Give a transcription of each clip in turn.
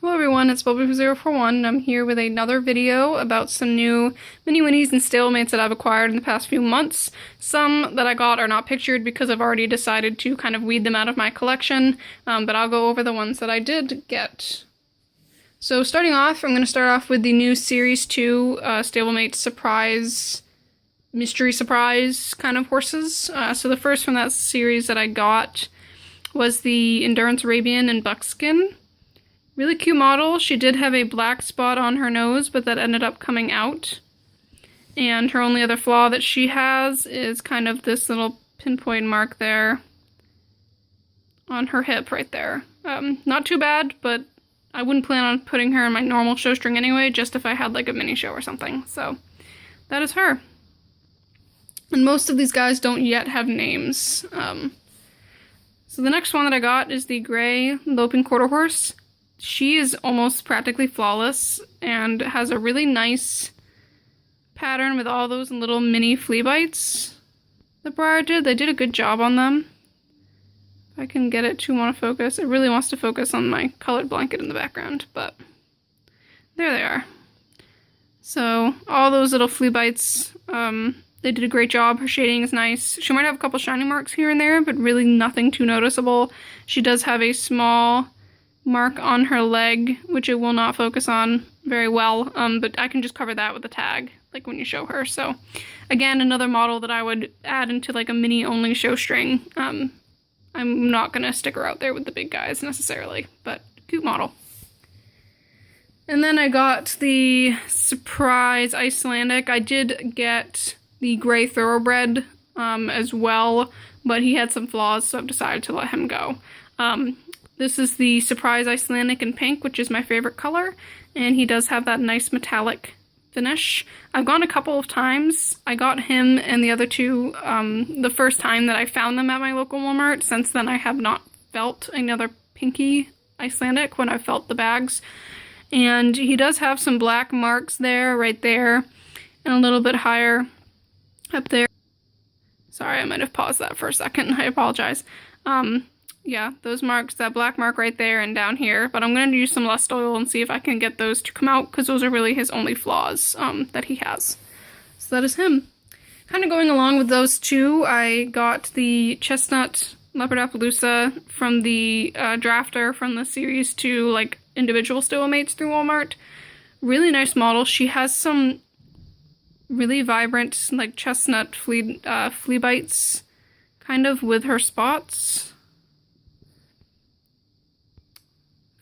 Hello everyone, it's Bubble041 and I'm here with another video about some new mini winnies and stablemates that I've acquired in the past few months. Some that I got are not pictured because I've already decided to kind of weed them out of my collection, but I'll go over the ones that I did get. So starting off, I'm going to start off with the new Series 2 Stablemate Surprise, Mystery Surprise kind of horses. So the first from that series that I got was the Endurance Arabian in Buckskin. Really cute model. She did have a black spot on her nose, but that ended up coming out. And her only other flaw that she has is kind of this little pinpoint mark there on her hip right there. Not too bad, but I wouldn't plan on putting her in my normal show string anyway, just if I had like a mini show or something. So that is her. And most of these guys don't yet have names. So the next one that I got is the gray Loping Quarter Horse. She is almost practically flawless and has a really nice pattern with all those little mini flea bites that Breyer did. They did a good job on them. If I can get it to want to focus. It really wants to focus on my colored blanket in the background, but there they are. So all those little flea bites, they did a great job. Her shading is nice. She might have a couple shiny marks here and there, but really nothing too noticeable. She does have a small mark on her leg, which it will not focus on very well, but I can just cover that with a tag, like when you show her. So again, another model that I would add into like a mini only show string. I'm not gonna stick her out there with the big guys necessarily, but cute model. And then I got the Surprise Icelandic. I did get the gray Thoroughbred as well, but he had some flaws, so I've decided to let him go. This is the Surprise Icelandic in pink, which is my favorite color, and he does have that nice metallic finish. I've gone a couple of times. I got him and the other two the first time that I found them at my local Walmart. Since then I have not felt another pinky Icelandic when I've felt the bags. And he does have some black marks there, right there, and a little bit higher up there. Sorry, I might have paused that for a second. I apologize. Yeah, those marks, that black mark right there and down here, but I'm going to use some Lust Oil and see if I can get those to come out, because those are really his only flaws that he has. So that is him. Kind of going along with those two, I got the Chestnut Leopardapalooza from the drafter from the Series 2, like, individual stablemates through Walmart. Really nice model. She has some really vibrant, like, chestnut flea bites, kind of with her spots.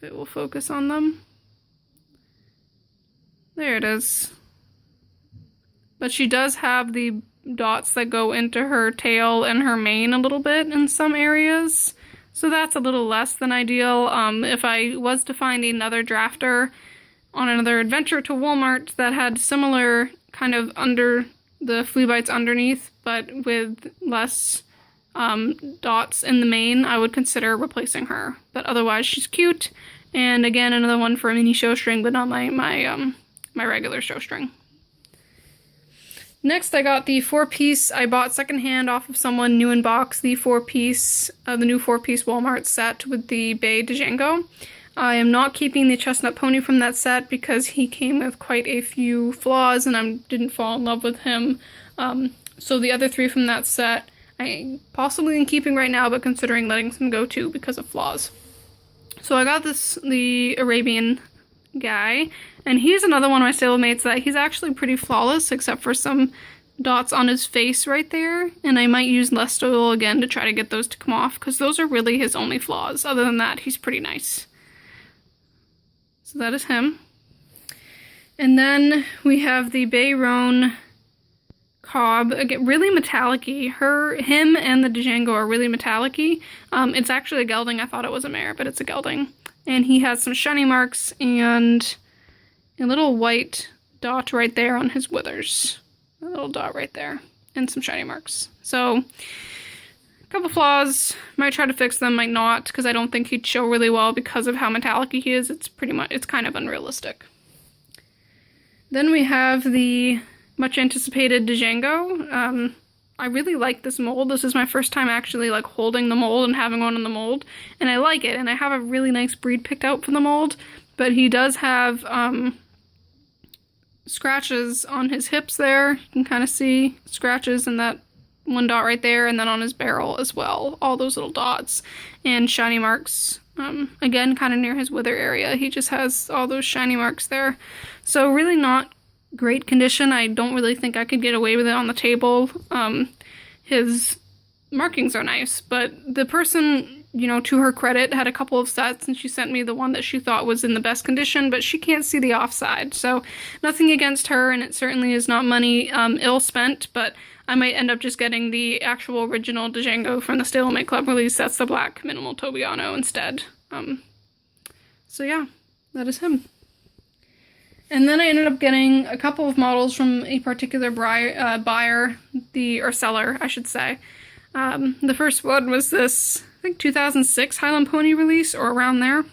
It will focus on them. There it is. But she does have the dots that go into her tail and her mane a little bit in some areas. So that's a little less than ideal. If I was to find another drafter on another adventure to Walmart that had similar kind of under the flea bites underneath, but with less dots in the mane, I would consider replacing her. But otherwise, she's cute. And again, another one for a mini show string, but not my regular show string. Next, I got the 4-piece. I bought secondhand off of someone new in box, the 4-piece, the new 4-piece Walmart set with the Bay Django. I am not keeping the Chestnut Pony from that set because he came with quite a few flaws and I didn't fall in love with him. So the other 3 from that set, I possibly am keeping right now, but considering letting some go too because of flaws. So I got the Arabian guy, and he's another one of my stablemates that he's actually pretty flawless, except for some dots on his face right there, and I might use Lust Oil again to try to get those to come off, because those are really his only flaws. Other than that, he's pretty nice. So that is him. And then we have the Bay Roan Cobb, again, really metallic-y. Him and the Django are really metallic-y. It's actually a gelding. I thought it was a mare, but it's a gelding. And he has some shiny marks and a little white dot right there on his withers. A little dot right there. And some shiny marks. So, a couple flaws. Might try to fix them, might not, because I don't think he'd show really well because of how metallic-y he is. It's kind of unrealistic. Then we have the much anticipated Django. I really like this mold. This is my first time actually like holding the mold and having one in the mold, and I like it, and I have a really nice breed picked out for the mold, but he does have scratches on his hips there. You can kind of see scratches in that one dot right there, and then on his barrel as well, all those little dots and shiny marks. Again, kind of near his wither area, he just has all those shiny marks there. So really not great condition. I don't really think I could get away with it on the table. His markings are nice, but the person, you know, to her credit, had a couple of sets, and she sent me the one that she thought was in the best condition, but she can't see the offside. So nothing against her, and it certainly is not money ill spent, but I might end up just getting the actual original Django from the Stalemate Club release. That's the black minimal Tobiano instead. So yeah, that is him. And then I ended up getting a couple of models from a particular buyer, or seller, I should say. The first one was this, I think 2006 Highland Pony release, or around there.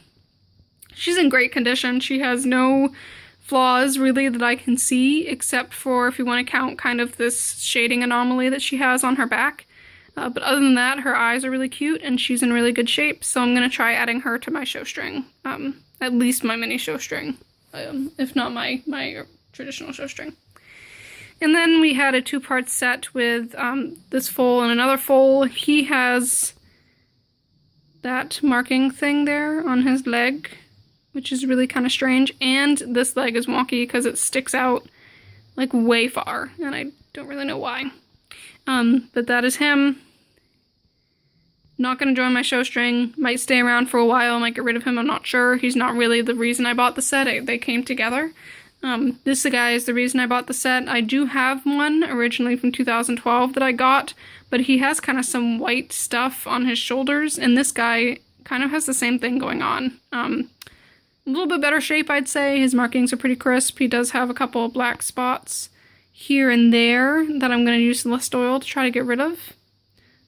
She's in great condition. She has no flaws really that I can see, except for if you want to count kind of this shading anomaly that she has on her back. But other than that, her eyes are really cute and she's in really good shape, so I'm going to try adding her to my show string. At least my mini show string, if not my traditional show string. And then we had a 2-part set with this foal and another foal. He has that marking thing there on his leg, which is really kind of strange, and this leg is wonky because it sticks out like way far, and I don't really know why. But that is him. Not going to join my show string. Might stay around for a while, might get rid of him, I'm not sure. He's not really the reason I bought the set. They came together. This guy is the reason I bought the set. I do have one originally from 2012 that I got, but he has kind of some white stuff on his shoulders, and this guy kind of has the same thing going on. A little bit better shape, I'd say. His markings are pretty crisp. He does have a couple of black spots here and there that I'm going to use Lust Oil to try to get rid of.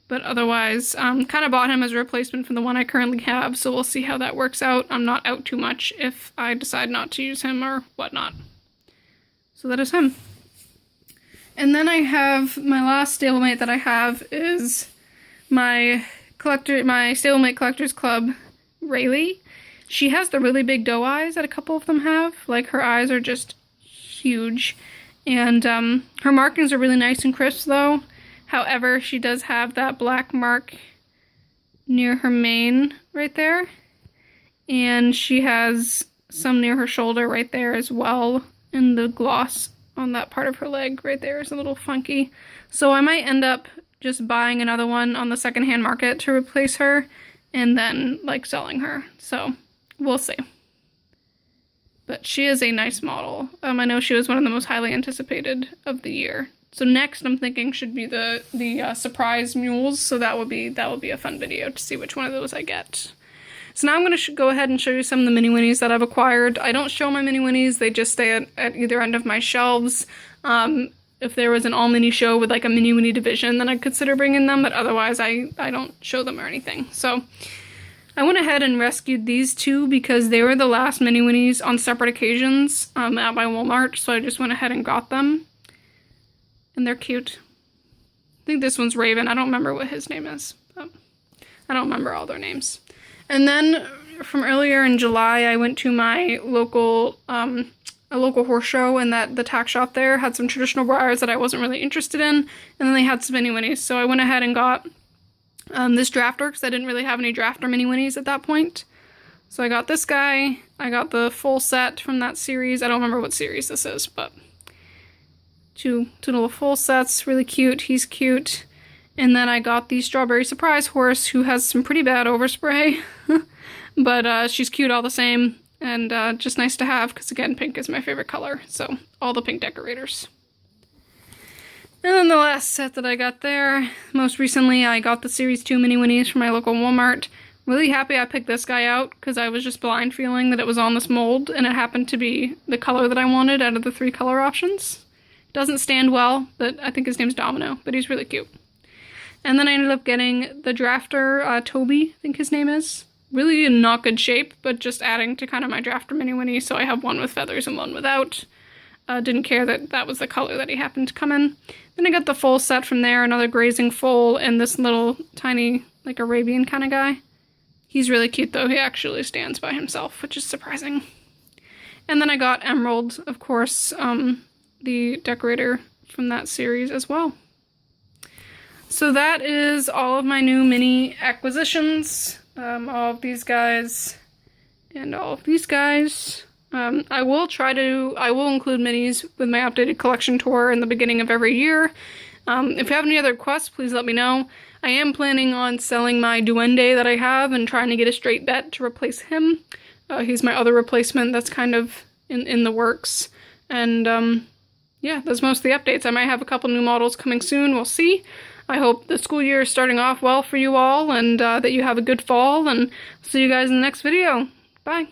But otherwise, kind of bought him as a replacement for the one I currently have, so we'll see how that works out. I'm not out too much if I decide not to use him or whatnot. So that is him. And then I have, my last stablemate that I have is my Stablemate Collectors Club Rayleigh. She has the really big doe eyes that a couple of them have. Like, her eyes are just huge. And her markings are really nice and crisp, though. However, she does have that black mark near her mane right there. And she has some near her shoulder right there as well. And the gloss on that part of her leg right there is a little funky. So I might end up just buying another one on the secondhand market to replace her. And then, like, selling her. So we'll see. But she is a nice model. I know she was one of the most highly anticipated of the year. So next, I'm thinking should be the surprise mules. So that will be a fun video to see which one of those I get. So now I'm going to go ahead and show you some of the mini winnies that I've acquired. I don't show my mini winnies; they just stay at either end of my shelves. If there was an all mini show with like a mini winnie division, then I'd consider bringing them. But otherwise, I don't show them or anything. So I went ahead and rescued these two because they were the last mini winnies on separate occasions at my Walmart. So I just went ahead and got them. And they're cute. I think this one's Raven. I don't remember what his name is. But I don't remember all their names. And then from earlier in July, I went to my local horse show, and the tack shop there had some traditional briars that I wasn't really interested in. And then they had some mini winnies. So I went ahead and got this drafter because I didn't really have any drafter mini winnies at that point. So I got this guy. I got the full set from that series. I don't remember what series this is, but two little full sets, really cute. He's cute. And then I got the Strawberry Surprise horse, who has some pretty bad overspray, but she's cute all the same, and just nice to have, because again, pink is my favorite color, so all the pink decorators. And then the last set that I got there, most recently I got the Series 2 Mini Winnies from my local Walmart. Really happy I picked this guy out, because I was just blind feeling that it was on this mold, and it happened to be the color that I wanted out of the 3 color options. Doesn't stand well, but I think his name's Domino, but he's really cute. And then I ended up getting the drafter, Toby, I think his name is. Really in not good shape, but just adding to kind of my drafter mini winnie, so I have one with feathers and one without. Didn't care that that was the color that he happened to come in. Then I got the full set from there, another grazing foal, and this little tiny, like Arabian kind of guy. He's really cute though, he actually stands by himself, which is surprising. And then I got Emerald, of course, the decorator from that series as well. So that is all of my new mini acquisitions. All of these guys and all of these guys. I will include minis with my updated collection tour in the beginning of every year. If you have any other requests, please let me know. I am planning on selling my Duende that I have and trying to get a straight bet to replace him. He's my other replacement that's kind of in the works. And yeah, that's most of the updates. I might have a couple new models coming soon, we'll see. I hope the school year is starting off well for you all and that you have a good fall, and see you guys in the next video. Bye!